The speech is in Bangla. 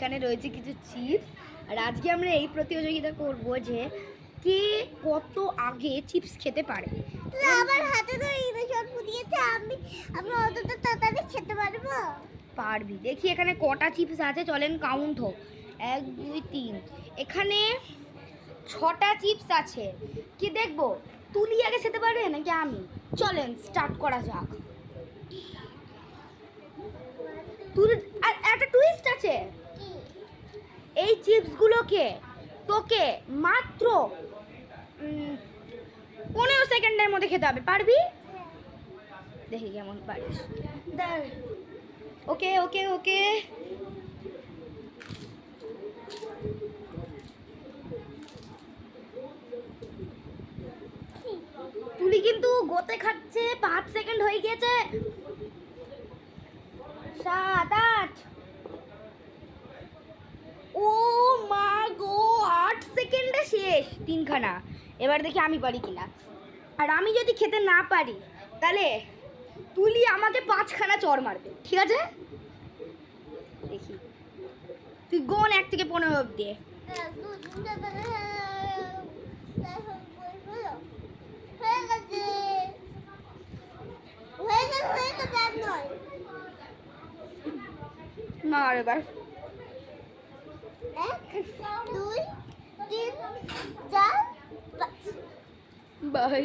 এখানে রয়েছে কিছু চিপস। আর আজকে আমরা এই প্রতিযোগিতা করব যে কে কত আগে চিপস খেতে পারে। আমার হাতে তো ইনজেকশন ফুটিয়েছে, আমি অতটা তাড়াতাড়ি খেতে পারবো? পারবি। দেখি এখানে কটা চিপস আছে, চলেন কাউন্ট হোক। 1 2 3, এখানে 6টা চিপস আছে। কি দেখবো তুলি আগে খেতে পারবে নাকি আমি? চলেন স্টার্ট করা যাক। তুলি আর একটা টুইস্ট আছে, এই চিপসগুলোকে তোকে মাত্র 15 সেকেন্ডের মধ্যে খেতে হবে। পারবি? দেখি কেমন পারিস। ওকে ওকে ওকে তুলি কিন্তু গোতে খাচ্ছে। 5 সেকেন্ড হয়ে গিয়েছে। 7 8, ও মা গো, 8 সেকেন্ডে শেষ 3খানা। এবার দেখি আমি পারি কিনা। আর আমি যদি খেতে না পারি তাহলে তুলি আমাকে 5খানা চড় মারবে, ঠিক আছে? দেখি, তুই গোন 1 থেকে 15 অব্দি। মার এবার। 1 2 3 4 5। বাই।